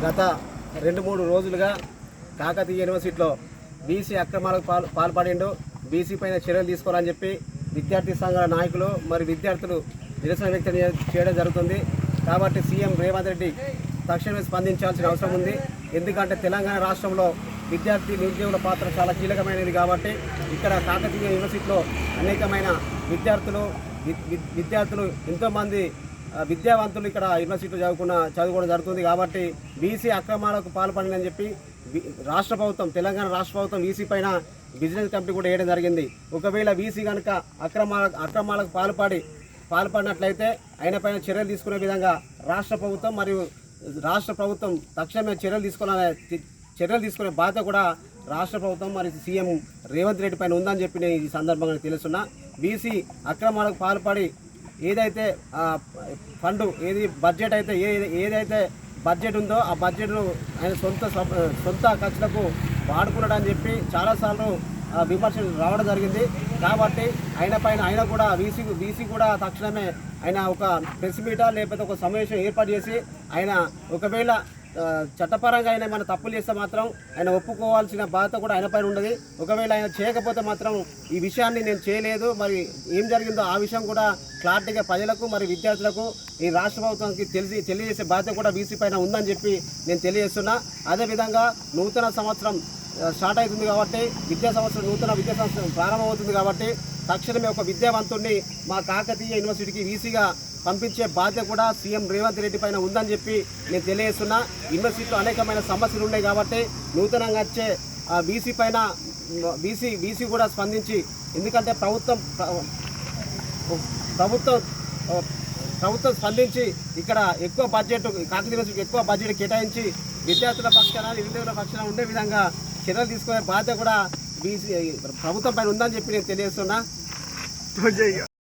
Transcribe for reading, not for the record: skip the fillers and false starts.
గత 2-3 రోజులుగా కాకతీయ యూనివర్సిటీలో బీసీ అక్రమాలకు పాల్పడిండు, బీసీ పైన చర్యలు తీసుకోవాలని చెప్పి విద్యార్థి సంఘాల నాయకులు మరి విద్యార్థులు నిరసన వ్యక్తం చేయడం జరుగుతుంది. కాబట్టి సీఎం రేవంత్ రెడ్డి తక్షణమే స్పందించాల్సిన అవసరం ఉంది. ఎందుకంటే తెలంగాణ రాష్ట్రంలో విద్యార్థి నిరుద్యోగుల పాత్ర చాలా కీలకమైనది. కాబట్టి ఇక్కడ కాకతీయ యూనివర్సిటీలో అనేకమైన విద్యార్థులు ఎంతోమంది విద్యావంతులు ఇక్కడ యూనివర్సిటీలో చదువుకోవడం జరుగుతుంది. కాబట్టి బీసీ అక్రమాలకు పాల్పడిందని చెప్పి రాష్ట్ర ప్రభుత్వం, తెలంగాణ రాష్ట్ర ప్రభుత్వం బీసీ పైన బిజినెస్ కమిటీ కూడా వేయడం జరిగింది. ఒకవేళ బీసీ కనుక అక్రమాలకు పాల్పడినట్లయితే ఆయన పైన చర్యలు తీసుకునే విధంగా రాష్ట్ర ప్రభుత్వం తక్షణమే చర్యలు తీసుకునే బాధ్యత కూడా రాష్ట్ర ప్రభుత్వం మరి సీఎం రేవంత్ రెడ్డి పైన ఉందని చెప్పి నేను ఈ సందర్భంగా తెలుస్తున్నా. బీసీ అక్రమాలకు పాల్పడి ఏదైతే ఫండ్ ఏదైతే బడ్జెట్ ఉందో ఆ బడ్జెట్ను ఆయన సొంత ఖర్చులకు వాడుకున్నాడని చెప్పి చాలాసార్లు విమర్శలు రావడం జరిగింది. కాబట్టి ఆయన కూడా బీసీ కూడా తక్షణమే ఆయన ఒక ప్రెస్ మీటా లేకపోతే ఒక సమావేశం ఏర్పాటు చేసి ఆయన ఒకవేళ చట్టపరంగా ఆయన మన తప్పులు చేస్తే మాత్రం ఆయన ఒప్పుకోవాల్సిన బాధ్యత కూడా ఆయన పైన ఉండదు. ఒకవేళ ఆయన చేయకపోతే మాత్రం ఈ విషయాన్ని నేను చేయలేదు, మరి ఏం జరిగిందో ఆ విషయం కూడా క్లారిటీగా ప్రజలకు మరి విద్యార్థులకు ఈ రాష్ట్ర ప్రభుత్వానికి తెలియజేసే బాధ్యత కూడా బీసీ పైన ఉందని చెప్పి నేను తెలియజేస్తున్నా. అదేవిధంగా నూతన సంవత్సరం స్టార్ట్ అవుతుంది కాబట్టి నూతన విద్యా సంవత్సరం ప్రారంభమవుతుంది కాబట్టి తక్షణమే ఒక విద్యావంతుడిని మా కాకతీయ యూనివర్సిటీకి వీసీగా పంపించే బాధ్యత కూడా సీఎం రేవంత్ రెడ్డి పైన ఉందని చెప్పి నేను తెలియజేస్తున్నా. యూనివర్సిటీలో అనేకమైన సమస్యలు ఉన్నాయి కాబట్టి నూతనంగా వచ్చే బీసీ పైన బీసీ కూడా స్పందించి, ఎందుకంటే ప్రభుత్వం స్పందించి ఇక్కడ ఎక్కువ బడ్జెట్ కాకతీయ యూనివర్సిటీకి ఎక్కువ బడ్జెట్ కేటాయించి విద్యార్థుల పక్షాన నిరుద్యోగుల పక్షాన ఉండే విధంగా చర్యలు తీసుకునే బాధ్యత కూడా ప్రభుత్వం పైన ఉందని చెప్పి నేను తెలియజేస్తున్నా.